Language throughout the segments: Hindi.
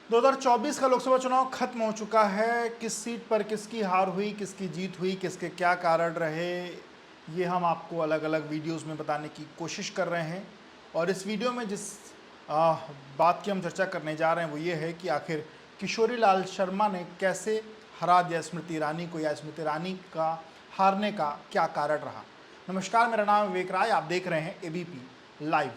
2024 का लोकसभा चुनाव खत्म हो चुका है। किस सीट पर किसकी हार हुई, किसकी जीत हुई, किसके क्या कारण रहे, ये हम आपको अलग अलग वीडियोस में बताने की कोशिश कर रहे हैं। और इस वीडियो में जिस आ, बात की हम चर्चा करने जा रहे हैं वो ये है कि आखिर किशोरी लाल शर्मा ने कैसे हरा दिया स्मृति ईरानी को, या स्मृति ईरानी का हारने का क्या कारण रहा। नमस्कार, मेरा नाम है विवेक राय, आप देख रहे हैं एबीपी लाइव।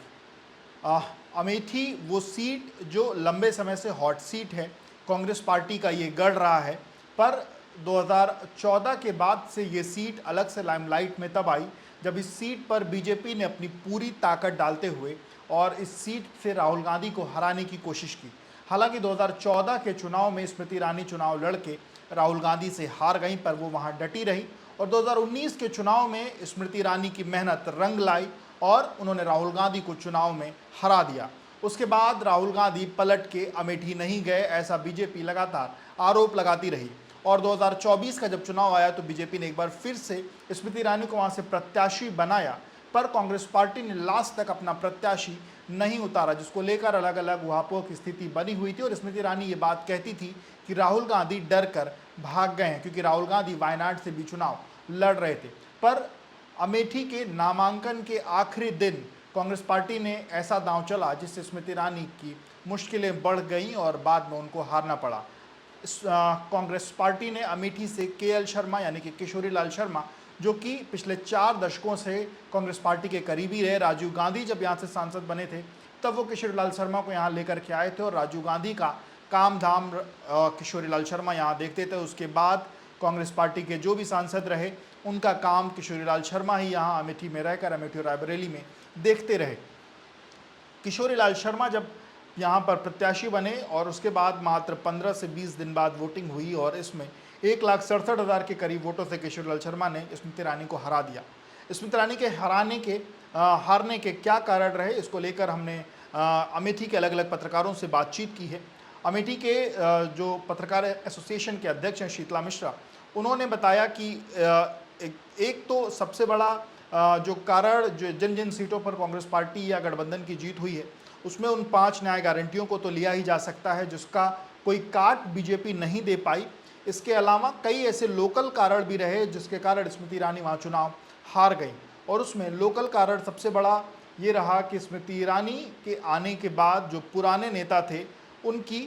अमेठी वो सीट जो लंबे समय से हॉट सीट है, कांग्रेस पार्टी का ये गढ़ रहा है। पर 2014 के बाद से ये सीट अलग से लाइमलाइट में तब आई जब इस सीट पर बीजेपी ने अपनी पूरी ताकत डालते हुए और इस सीट से राहुल गांधी को हराने की कोशिश की। हालांकि 2014 के चुनाव में स्मृति ईरानी चुनाव लड़के राहुल गांधी से हार गई, पर वो वहाँ डटी रही। और 2019 के चुनाव में स्मृति ईरानी की मेहनत रंग लाई और उन्होंने राहुल गांधी को चुनाव में हरा दिया। उसके बाद राहुल गांधी पलट के अमेठी नहीं गए, ऐसा बीजेपी लगातार आरोप लगाती रही। और 2024 का जब चुनाव आया तो बीजेपी ने एक बार फिर से स्मृति ईरानी को वहां से प्रत्याशी बनाया, पर कांग्रेस पार्टी ने लास्ट तक अपना प्रत्याशी नहीं उतारा, जिसको लेकर अलग अलग उहापोह की स्थिति बनी हुई थी। और स्मृति ईरानी ये बात कहती थी कि राहुल गांधी डर कर भाग गए हैं, क्योंकि राहुल गांधी वायनाड से भी चुनाव लड़ रहे थे। पर अमेठी के नामांकन के आखिरी दिन कांग्रेस पार्टी ने ऐसा दांव चला जिससे स्मृति ईरानी की मुश्किलें बढ़ गईं और बाद में उनको हारना पड़ा। कांग्रेस पार्टी ने अमेठी से केएल शर्मा यानी कि किशोरी लाल शर्मा, जो कि पिछले 4 दशकों से कांग्रेस पार्टी के करीबी रहे, राजीव गांधी जब यहाँ से सांसद बने थे तब वो किशोरी लाल शर्मा को यहाँ लेकर के आए थे और राजीव गांधी का काम धाम किशोरी लाल शर्मा यहाँ देखते थे। उसके बाद कांग्रेस पार्टी के जो भी सांसद रहे उनका काम किशोरी लाल शर्मा ही यहाँ अमेठी में रहकर अमेठी और रायबरेली में देखते रहे। किशोरी लाल शर्मा जब यहाँ पर प्रत्याशी बने और उसके बाद मात्र 15 से 20 दिन बाद वोटिंग हुई और इसमें 1,67,000 के करीब वोटों से किशोरी लाल शर्मा ने स्मृति ईरानी को हरा दिया। स्मृति ईरानी के हारने के क्या कारण रहे, इसको लेकर हमने अमेठी के अलग अलग पत्रकारों से बातचीत की है। अमेठी के जो पत्रकार एसोसिएशन के अध्यक्ष हैं शीतला मिश्रा, उन्होंने बताया कि एक तो सबसे बड़ा जो कारण जो जिन जिन सीटों पर कांग्रेस पार्टी या गठबंधन की जीत हुई है उसमें उन 5 न्याय गारंटियों को तो लिया ही जा सकता है, जिसका कोई काट बीजेपी नहीं दे पाई। इसके अलावा कई ऐसे लोकल कारण भी रहे जिसके कारण स्मृति ईरानी वहाँ चुनाव हार गई। और उसमें लोकल कारण सबसे बड़ा ये रहा कि स्मृति ईरानी के आने के बाद जो पुराने नेता थे उनकी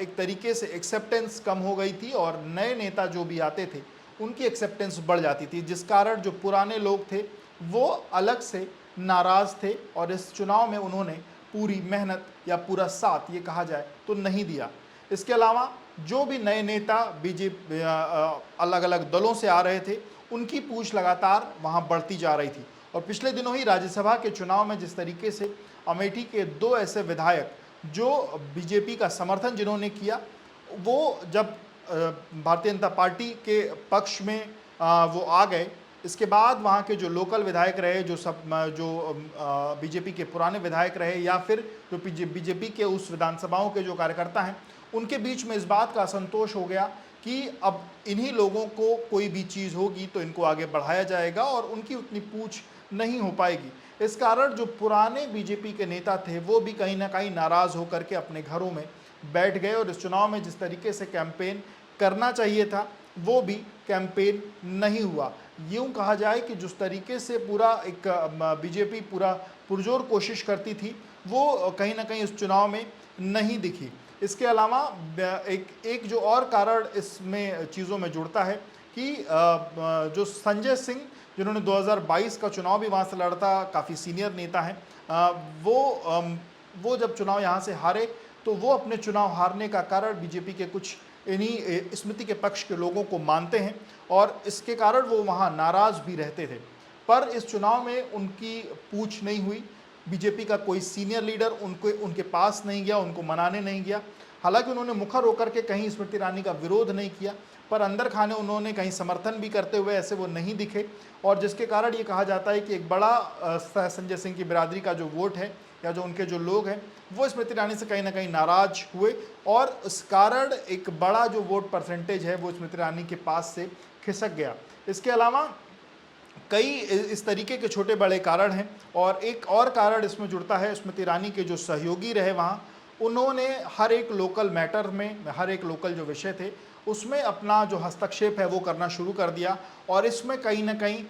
एक तरीके से एक्सेप्टेंस कम हो गई थी और नए नेता जो भी आते थे उनकी एक्सेप्टेंस बढ़ जाती थी, जिस कारण जो पुराने लोग थे वो अलग से नाराज़ थे और इस चुनाव में उन्होंने पूरी मेहनत या पूरा साथ ये कहा जाए तो नहीं दिया। इसके अलावा जो भी नए नेता बीजेपी अलग अलग दलों से आ रहे थे उनकी पूछ लगातार वहाँ बढ़ती जा रही थी। और पिछले दिनों ही राज्यसभा के चुनाव में जिस तरीके से अमेठी के 2 ऐसे विधायक जो बीजेपी का समर्थन जिन्होंने किया, वो जब भारतीय जनता पार्टी के पक्ष में वो आ गए, इसके बाद वहाँ के जो लोकल विधायक रहे, जो बीजेपी के पुराने विधायक रहे या फिर जो बीजेपी के उस विधानसभाओं के जो कार्यकर्ता हैं, उनके बीच में इस बात का असंतोष हो गया कि अब इन्हीं लोगों को कोई भी चीज़ होगी तो इनको आगे बढ़ाया जाएगा और उनकी उतनी पूछ नहीं हो पाएगी। इस कारण जो पुराने बीजेपी के नेता थे वो भी कहीं ना कहीं नाराज़ होकर के अपने घरों में बैठ गए और इस चुनाव में जिस तरीके से कैंपेन करना चाहिए था वो भी कैंपेन नहीं हुआ। यूँ कहा जाए कि जिस तरीके से पूरा एक बीजेपी पूरा पुरजोर कोशिश करती थी वो कहीं ना कहीं इस चुनाव में नहीं दिखी। इसके अलावा एक जो और कारण इसमें चीज़ों में जुड़ता है कि जो संजय सिंह, जिन्होंने 2022 का चुनाव भी वहाँ से लड़ा था, काफ़ी सीनियर नेता हैं, वो जब चुनाव यहाँ से हारे तो वो अपने चुनाव हारने का कारण बीजेपी के कुछ इन्हीं स्मृति के पक्ष के लोगों को मानते हैं और इसके कारण वो वहाँ नाराज़ भी रहते थे। पर इस चुनाव में उनकी पूछ नहीं हुई, बीजेपी का कोई सीनियर लीडर उनके पास नहीं गया, उनको मनाने नहीं गया। हालांकि उन्होंने मुखर होकर के कहीं स्मृति ईरानी का विरोध नहीं किया, पर अंदर खाने उन्होंने कहीं समर्थन भी करते हुए ऐसे वो नहीं दिखे और जिसके कारण ये कहा जाता है कि एक बड़ा संजय सिंह की बिरादरी का जो वोट है या जो उनके जो लोग हैं वो स्मृति ईरानी से कहीं ना कहीं नाराज हुए और इस कारण एक बड़ा जो वोट परसेंटेज है वो स्मृति ईरानी के पास से खिसक गया। इसके अलावा कई इस तरीके के छोटे बड़े कारण हैं और एक और कारण इसमें जुड़ता है, स्मृति ईरानी के जो सहयोगी रहे वहाँ उन्होंने हर एक लोकल मैटर में, हर एक लोकल जो विषय थे उसमें अपना जो हस्तक्षेप है वो करना शुरू कर दिया। और इसमें कहीं ना कहीं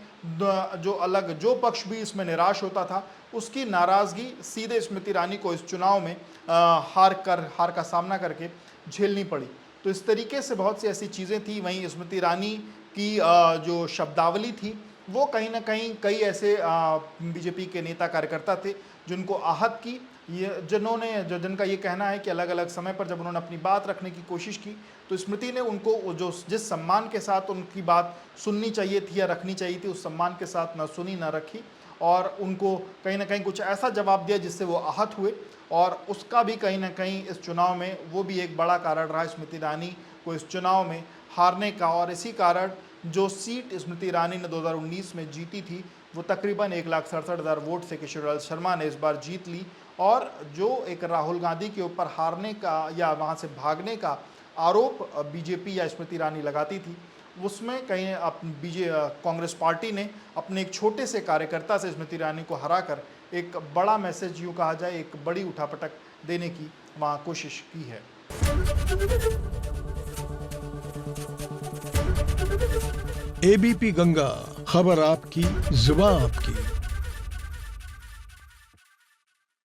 जो पक्ष भी इसमें निराश होता था उसकी नाराज़गी सीधे स्मृति ईरानी को इस चुनाव में हार का सामना करके झेलनी पड़ी। तो इस तरीके से बहुत सी ऐसी चीज़ें थी। वहीं स्मृति ईरानी की जो शब्दावली थी वो कहीं ना कहीं कई ऐसे बीजेपी के नेता कार्यकर्ता थे जिनको आहत की, जिनका ये कहना है कि अलग अलग समय पर जब उन्होंने अपनी बात रखने की कोशिश की तो स्मृति ने उनको जिस सम्मान के साथ उनकी बात सुननी चाहिए थी या रखनी चाहिए थी उस सम्मान के साथ न सुनी न रखी, और उनको कहीं ना कहीं कुछ ऐसा जवाब दिया जिससे वो आहत हुए। और उसका भी कहीं ना कहीं इस चुनाव में वो भी एक बड़ा कारण रहा स्मृति ईरानी को इस चुनाव में हारने का। और इसी कारण जो सीट स्मृति ईरानी ने 2019 में जीती थी वो तकरीबन 1,67,000 वोट से किशोरीलाल शर्मा ने इस बार जीत ली। और जो एक राहुल गांधी के ऊपर हारने का या वहाँ से भागने का आरोप बीजेपी या स्मृति ईरानी लगाती थी, उसमें कहीं कांग्रेस पार्टी ने अपने एक छोटे से कार्यकर्ता से स्मृति ईरानी को हराकर एक बड़ा मैसेज, यूँ कहा जाए एक बड़ी उठापटक देने की वहाँ कोशिश की है। एबीपी गंगा, खबर आपकी, जुबान आपकी।